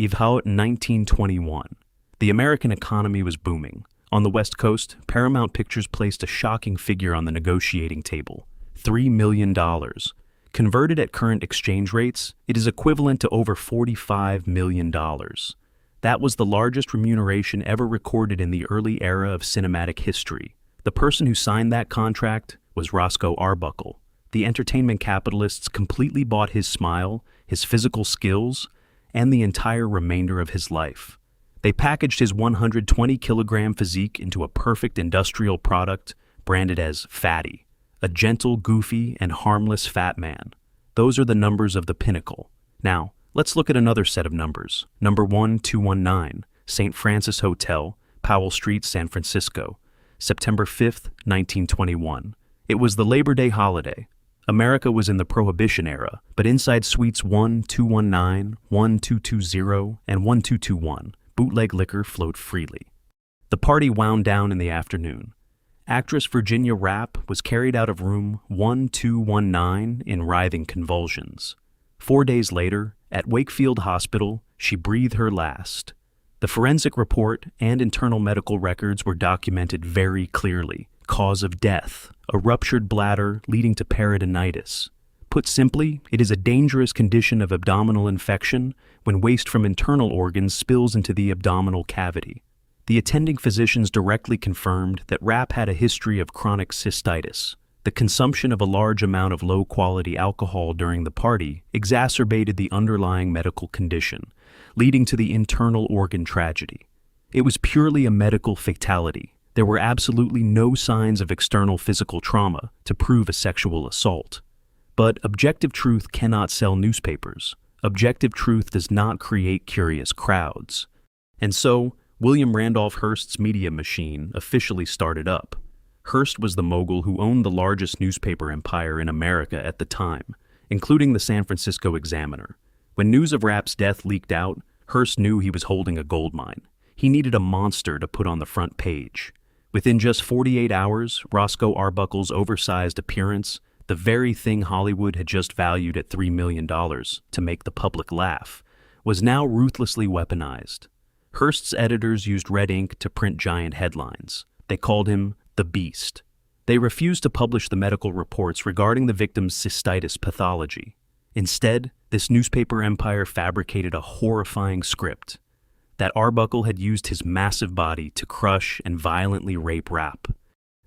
Evenhout 1921. The American economy was booming. On the West Coast, Paramount Pictures placed a shocking figure on the negotiating table: $3 million. Converted at current exchange rates, it is equivalent to over $45 million. That was the largest remuneration ever recorded in the early era of cinematic history. The person who signed that contract was Roscoe Arbuckle. The entertainment capitalists completely bought his smile, his physical skills, and the entire remainder of his life. They packaged his 120-kilogram physique into a perfect industrial product branded as Fatty, a gentle, goofy, and harmless fat man. Those are the numbers of the pinnacle. Now, let's look at another set of numbers. Number 1219, St. Francis Hotel, Powell Street, San Francisco, September 5th, 1921. It was the Labor Day holiday. America was in the Prohibition era, but inside suites 1219, 1220, and 1221, bootleg liquor flowed freely. The party wound down in the afternoon. Actress Virginia Rappe was carried out of room 1219 in writhing convulsions. 4 days later, at Wakefield Hospital, she breathed her last. The forensic report and internal medical records were documented very clearly. Cause of death: a ruptured bladder leading to peritonitis. Put simply, it is a dangerous condition of abdominal infection when waste from internal organs spills into the abdominal cavity. The attending physicians directly confirmed that Rappe had a history of chronic cystitis. The consumption of a large amount of low-quality alcohol during the party exacerbated the underlying medical condition, leading to the internal organ tragedy. It was purely a medical fatality. There were absolutely no signs of external physical trauma to prove a sexual assault. But objective truth cannot sell newspapers. Objective truth does not create curious crowds. And so, William Randolph Hearst's media machine officially started up. Hearst was the mogul who owned the largest newspaper empire in America at the time, including the San Francisco Examiner. When news of Rappe's death leaked out, Hearst knew he was holding a goldmine. He needed a monster to put on the front page. Within just 48 hours, Roscoe Arbuckle's oversized appearance, the very thing Hollywood had just valued at $3 million to make the public laugh, was now ruthlessly weaponized. Hearst's editors used red ink to print giant headlines. They called him the Beast. They refused to publish the medical reports regarding the victim's cystitis pathology. Instead, this newspaper empire fabricated a horrifying script: that Arbuckle had used his massive body to crush and violently rape Rappe,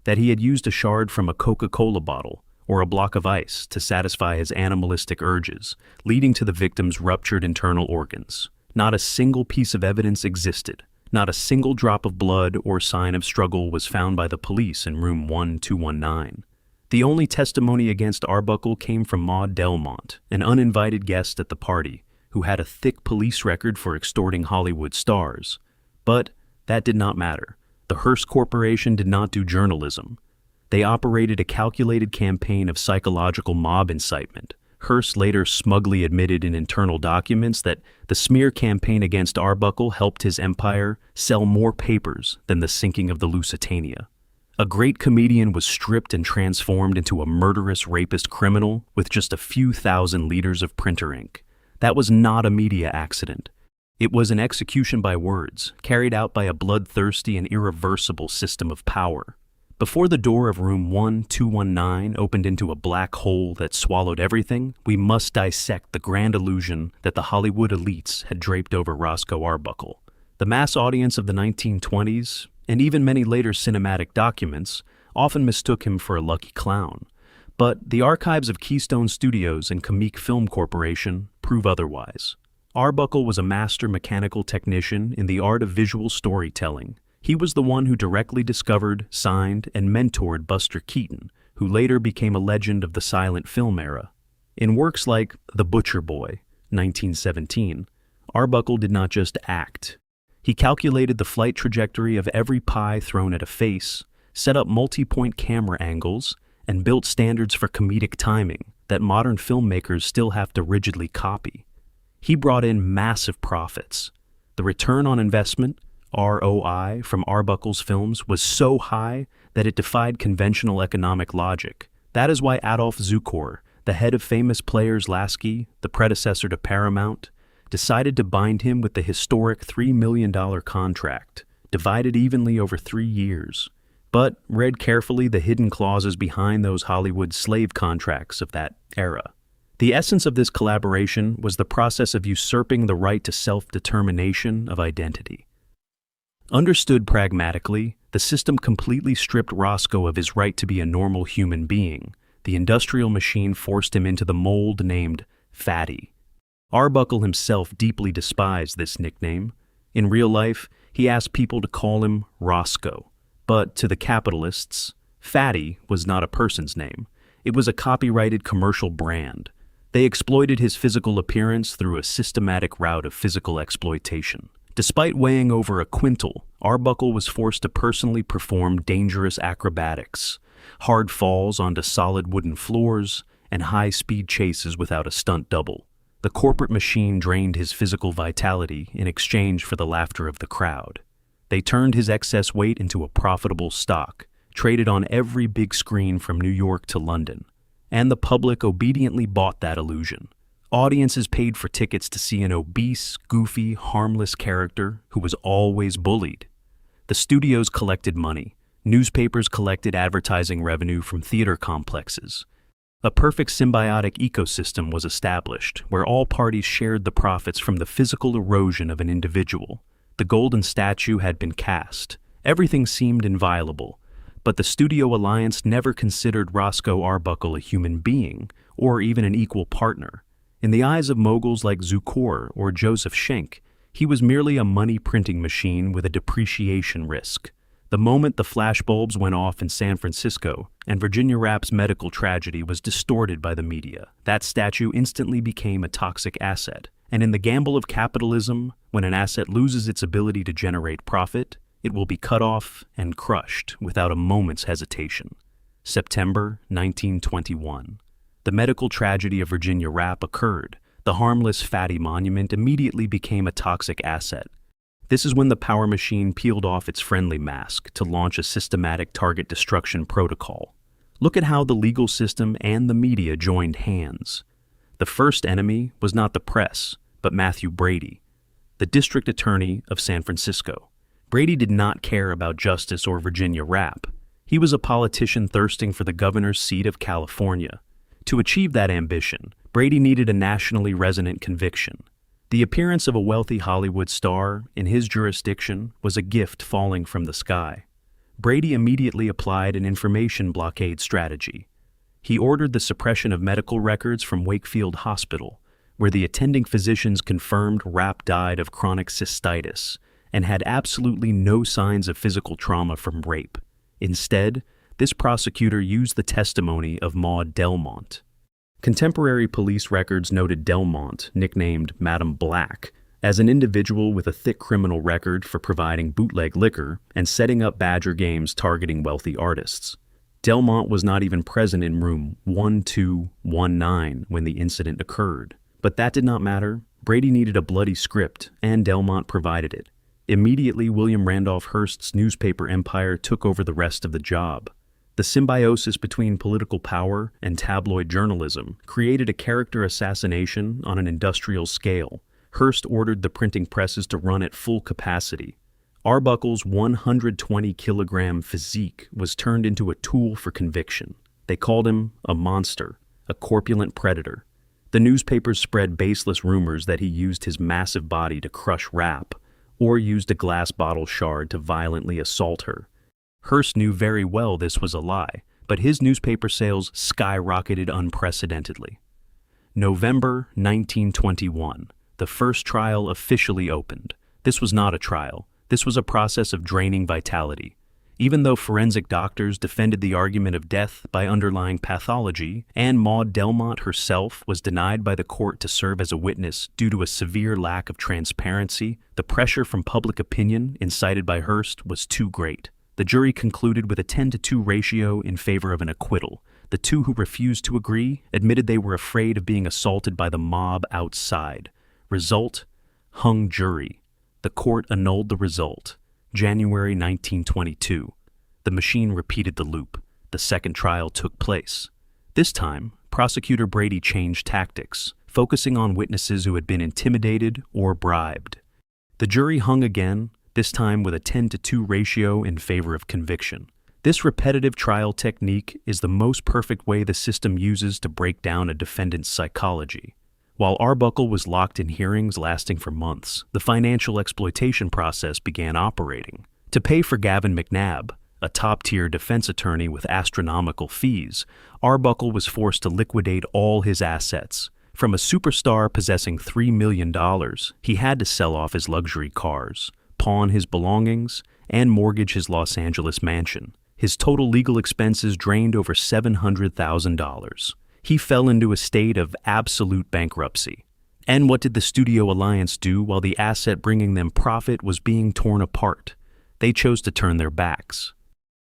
that he had used a shard from a Coca-Cola bottle or a block of ice to satisfy his animalistic urges, leading to the victim's ruptured internal organs. Not a single piece of evidence existed. Not a single drop of blood or sign of struggle was found by the police in room 1219. The only testimony against Arbuckle came from Maud Delmont, an uninvited guest at the party, who had a thick police record for extorting Hollywood stars. But that did not matter. The Hearst Corporation did not do journalism. They operated a calculated campaign of psychological mob incitement. Hearst later smugly admitted in internal documents that the smear campaign against Arbuckle helped his empire sell more papers than the sinking of the Lusitania. A great comedian was stripped and transformed into a murderous rapist criminal with just a few thousand liters of printer ink. That was not a media accident. It was an execution by words, carried out by a bloodthirsty and irreversible system of power. Before the door of room 1219 opened into a black hole that swallowed everything, we must dissect the grand illusion that the Hollywood elites had draped over Roscoe Arbuckle. The mass audience of the 1920s, and even many later cinematic documents, often mistook him for a lucky clown. But the archives of Keystone Studios and Comique Film Corporation prove otherwise. Arbuckle was a master mechanical technician in the art of visual storytelling. He was the one who directly discovered, signed, and mentored Buster Keaton, who later became a legend of the silent film era. In works like The Butcher Boy, 1917, Arbuckle did not just act. He calculated the flight trajectory of every pie thrown at a face, set up multi-point camera angles, and built standards for comedic timing that modern filmmakers still have to rigidly copy. He brought in massive profits. The return on investment, ROI, from Arbuckle's films was so high that it defied conventional economic logic. That is why Adolf Zukor, the head of famous Players Lasky, the predecessor to Paramount, decided to bind him with the historic $3 million contract, divided evenly over 3 years, but read carefully the hidden clauses behind those Hollywood slave contracts of that era. The essence of this collaboration was the process of usurping the right to self-determination of identity. Understood pragmatically, the system completely stripped Roscoe of his right to be a normal human being. The industrial machine forced him into the mold named Fatty. Arbuckle himself deeply despised this nickname. In real life, he asked people to call him Roscoe. But to the capitalists, Fatty was not a person's name. It was a copyrighted commercial brand. They exploited his physical appearance through a systematic route of physical exploitation. Despite weighing over a quintal, Arbuckle was forced to personally perform dangerous acrobatics, hard falls onto solid wooden floors, and high-speed chases without a stunt double. The corporate machine drained his physical vitality in exchange for the laughter of the crowd. They turned his excess weight into a profitable stock, traded on every big screen from New York to London. And the public obediently bought that illusion. Audiences paid for tickets to see an obese, goofy, harmless character who was always bullied. The studios collected money. Newspapers collected advertising revenue from theater complexes. A perfect symbiotic ecosystem was established where all parties shared the profits from the physical erosion of an individual. The golden statue had been cast. Everything seemed inviolable. But the studio alliance never considered Roscoe Arbuckle a human being, or even an equal partner. In the eyes of moguls like Zukor or Joseph Schenck, he was merely a money-printing machine with a depreciation risk. The moment the flashbulbs went off in San Francisco, and Virginia Rappe's medical tragedy was distorted by the media, that statue instantly became a toxic asset. And in the gamble of capitalism, when an asset loses its ability to generate profit, it will be cut off and crushed without a moment's hesitation. September 1921. The medical tragedy of Virginia Rappe occurred. The harmless Fatty monument immediately became a toxic asset. This is when the power machine peeled off its friendly mask to launch a systematic target destruction protocol. Look at how the legal system and the media joined hands. The first enemy was not the press, but Matthew Brady, the district attorney of San Francisco. Brady did not care about justice or Virginia Rappe. He was a politician thirsting for the governor's seat of California. To achieve that ambition, Brady needed a nationally resonant conviction. The appearance of a wealthy Hollywood star in his jurisdiction was a gift falling from the sky. Brady immediately applied an information blockade strategy. He ordered the suppression of medical records from Wakefield Hospital, where the attending physicians confirmed Rappe died of chronic cystitis and had absolutely no signs of physical trauma from rape. Instead, this prosecutor used the testimony of Maud Delmont. Contemporary police records noted Delmont, nicknamed Madam Black, as an individual with a thick criminal record for providing bootleg liquor and setting up Badger games targeting wealthy artists. Delmont was not even present in room 1219 when the incident occurred. But that did not matter. Brady needed a bloody script, and Delmont provided it. Immediately, William Randolph Hearst's newspaper empire took over the rest of the job. The symbiosis between political power and tabloid journalism created a character assassination on an industrial scale. Hearst ordered the printing presses to run at full capacity. Arbuckle's 120-kilogram physique was turned into a tool for conviction. They called him a monster, a corpulent predator. The newspapers spread baseless rumors that he used his massive body to crush Rappe, or used a glass bottle shard to violently assault her. Hearst knew very well this was a lie, but his newspaper sales skyrocketed unprecedentedly. November 1921. The first trial officially opened. This was not a trial. This was a process of draining vitality. Even though forensic doctors defended the argument of death by underlying pathology, and Maud Delmont herself was denied by the court to serve as a witness due to a severe lack of transparency, the pressure from public opinion incited by Hearst was too great. The jury concluded with a 10-to-2 ratio in favor of an acquittal. The two who refused to agree admitted they were afraid of being assaulted by the mob outside. Result: hung jury. The court annulled the result. January 1922. The machine repeated the loop. The second trial took place. This time, prosecutor Brady changed tactics. focusing on witnesses who had been intimidated or bribed. The jury hung again, this time with a 10-to-2 ratio in favor of conviction. This repetitive trial technique is the most perfect way the system uses to break down a defendant's psychology. While Arbuckle was locked in hearings lasting for months, the financial exploitation process began operating. To pay for Gavin McNabb, a top-tier defense attorney with astronomical fees, Arbuckle was forced to liquidate all his assets. From a superstar possessing $3 million, he had to sell off his luxury cars, pawn his belongings, and mortgage his Los Angeles mansion. His total legal expenses drained over $700,000. He fell into a state of absolute bankruptcy. And what did the Studio Alliance do while the asset bringing them profit was being torn apart? They chose to turn their backs.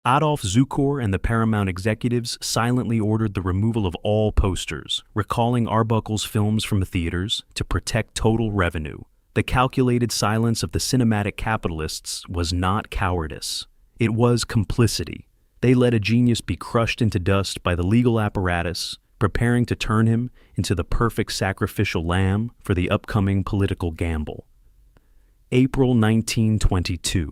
Adolph Zukor and the Paramount executives silently ordered the removal of all posters, recalling Arbuckle's films from theaters to protect total revenue. The calculated silence of the cinematic capitalists was not cowardice. It was complicity. They let a genius be crushed into dust by the legal apparatus, preparing to turn him into the perfect sacrificial lamb for the upcoming political gamble. April 1922.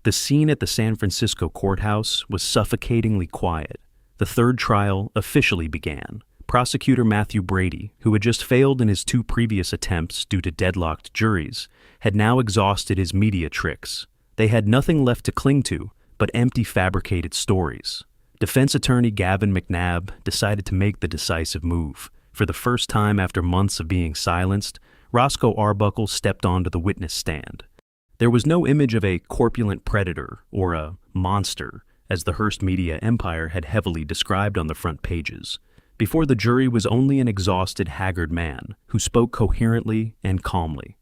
The scene at the San Francisco courthouse was suffocatingly quiet. The third trial officially began. Prosecutor Matthew Brady, who had just failed in his 2 previous attempts due to deadlocked juries, had now exhausted his media tricks. They had nothing left to cling to but empty fabricated stories. Defense attorney Gavin McNabb decided to make the decisive move. For the first time after months of being silenced, Roscoe Arbuckle stepped onto the witness stand. There was no image of a corpulent predator or a monster, as the Hearst media empire had heavily described on the front pages. Before the jury was only an exhausted, haggard man who spoke coherently and calmly.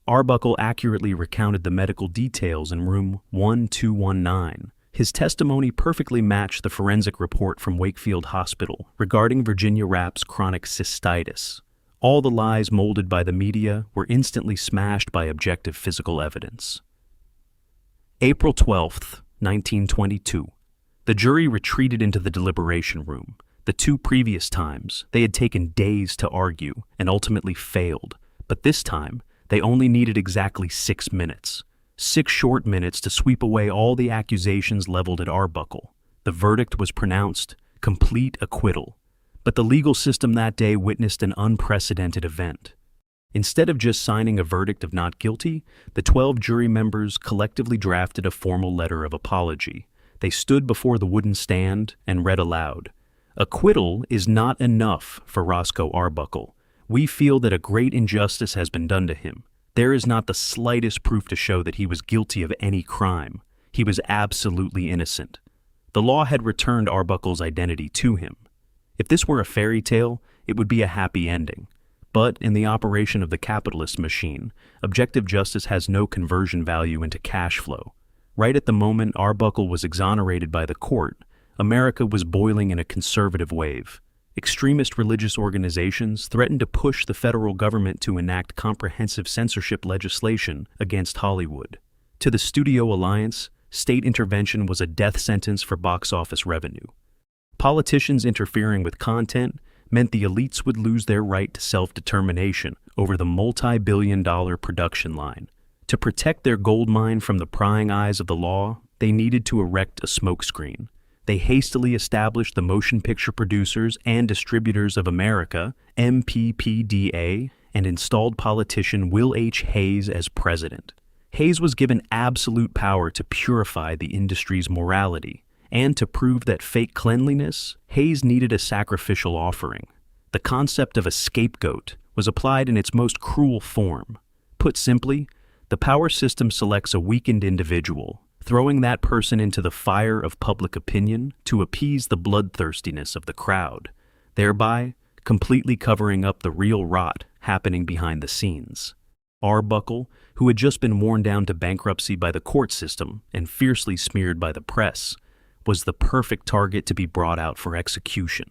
Arbuckle accurately recounted the medical details in room 1219. His testimony perfectly matched the forensic report from Wakefield Hospital regarding Virginia Rappe's chronic cystitis. All the lies molded by the media were instantly smashed by objective physical evidence. April 12, 1922. The jury retreated into the deliberation room. The 2 previous times, they had taken days to argue and ultimately failed, but this time, they only needed exactly 6 minutes. 6 short minutes to sweep away all the accusations leveled at Arbuckle. The verdict was pronounced complete acquittal. But the legal system that day witnessed an unprecedented event. Instead of just signing a verdict of not guilty, the 12 jury members collectively drafted a formal letter of apology. They stood before the wooden stand and read aloud, "Acquittal is not enough for Roscoe Arbuckle. We feel that a great injustice has been done to him. There is not the slightest proof to show that he was guilty of any crime. He was absolutely innocent." The law had returned Arbuckle's identity to him. If this were a fairy tale, it would be a happy ending. But in the operation of the capitalist machine, objective justice has no conversion value into cash flow. Right at the moment Arbuckle was exonerated by the court, America was boiling in a conservative wave. Extremist religious organizations threatened to push the federal government to enact comprehensive censorship legislation against Hollywood. To the Studio Alliance, state intervention was a death sentence for box office revenue. Politicians interfering with content meant the elites would lose their right to self-determination over the multi-billion-dollar production line. To protect their gold mine from the prying eyes of the law, they needed to erect a smokescreen. They hastily established the Motion Picture Producers and Distributors of America, MPPDA, and installed politician Will H. Hayes as president. Hayes was given absolute power to purify the industry's morality, and to prove that fake cleanliness, Hayes needed a sacrificial offering. The concept of a scapegoat was applied in its most cruel form. Put simply, the power system selects a weakened individual, throwing that person into the fire of public opinion to appease the bloodthirstiness of the crowd, thereby completely covering up the real rot happening behind the scenes. Arbuckle, who had just been worn down to bankruptcy by the court system and fiercely smeared by the press, was the perfect target to be brought out for execution.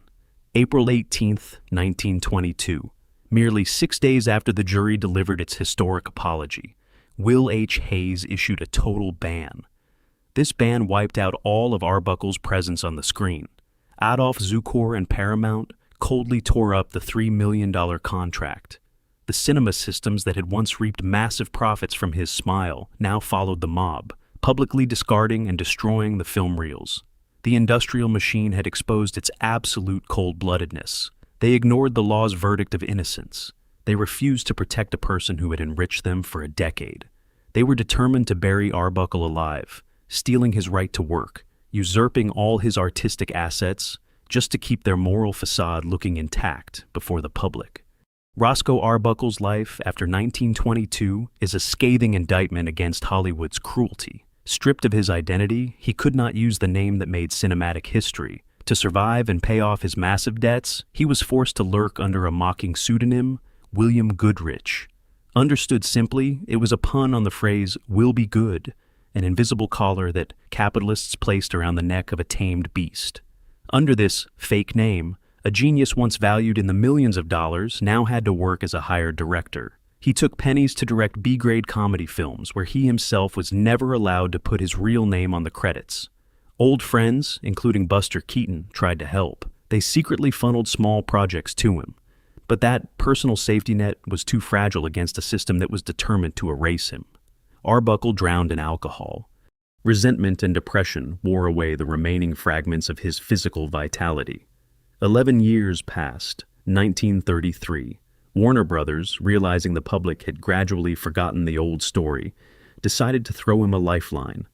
April 18, 1922, merely 6 days after the jury delivered its historic apology, Will H. Hayes issued a total ban. This ban wiped out all of Arbuckle's presence on the screen. Adolph Zukor and Paramount coldly tore up the $3 million contract. The cinema systems that had once reaped massive profits from his smile now followed the mob, publicly discarding and destroying the film reels. The industrial machine had exposed its absolute cold-bloodedness. They ignored the law's verdict of innocence. They refused to protect a person who had enriched them for a decade. They were determined to bury Arbuckle alive, stealing his right to work, usurping all his artistic assets, just to keep their moral facade looking intact before the public. Roscoe Arbuckle's life after 1922 is a scathing indictment against Hollywood's cruelty. Stripped of his identity, he could not use the name that made cinematic history. To survive and pay off his massive debts, he was forced to lurk under a mocking pseudonym, William Goodrich. Understood simply, it was a pun on the phrase, "will be good," an invisible collar that capitalists placed around the neck of a tamed beast. Under this fake name, a genius once valued in the millions of dollars now had to work as a hired director. He took pennies to direct B-grade comedy films where he himself was never allowed to put his real name on the credits. Old friends, including Buster Keaton, tried to help. They secretly funneled small projects to him. But that personal safety net was too fragile against a system that was determined to erase him. Arbuckle drowned in alcohol. Resentment and depression wore away the remaining fragments of his physical vitality. 11 years passed, 1933. Warner Brothers, realizing the public had gradually forgotten the old story, decided to throw him a lifeline,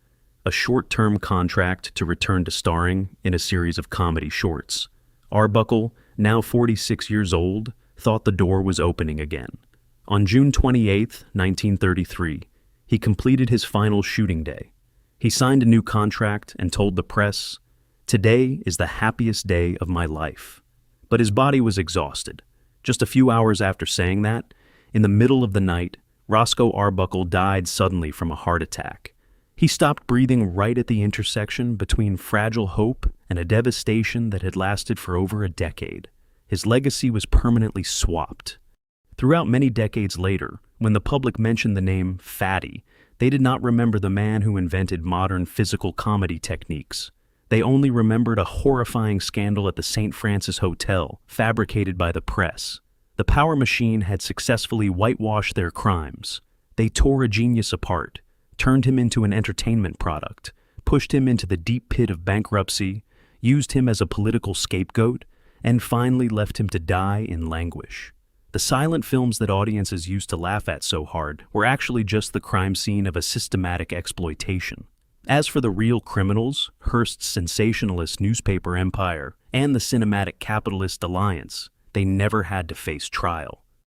a short-term contract to return to starring in a series of comedy shorts. Arbuckle, now 46 years old, thought the door was opening again. On June 28, 1933, he completed his final shooting day. He signed a new contract and told the press, "Today is the happiest day of my life." But his body was exhausted. Just a few hours after saying that, in the middle of the night, Roscoe Arbuckle died suddenly from a heart attack. He stopped breathing right at the intersection between fragile hope and a devastation that had lasted for over a decade. His legacy was permanently swapped. Throughout many decades later, when the public mentioned the name Fatty, they did not remember the man who invented modern physical comedy techniques. They only remembered a horrifying scandal at the St. Francis Hotel, fabricated by the press. The power machine had successfully whitewashed their crimes. They tore a genius apart, turned him into an entertainment product, pushed him into the deep pit of bankruptcy, used him as a political scapegoat, and finally left him to die in languish. The silent films that audiences used to laugh at so hard were actually just the crime scene of a systematic exploitation. As for the real criminals, Hearst's sensationalist newspaper empire and the cinematic capitalist alliance, they never had to face trial.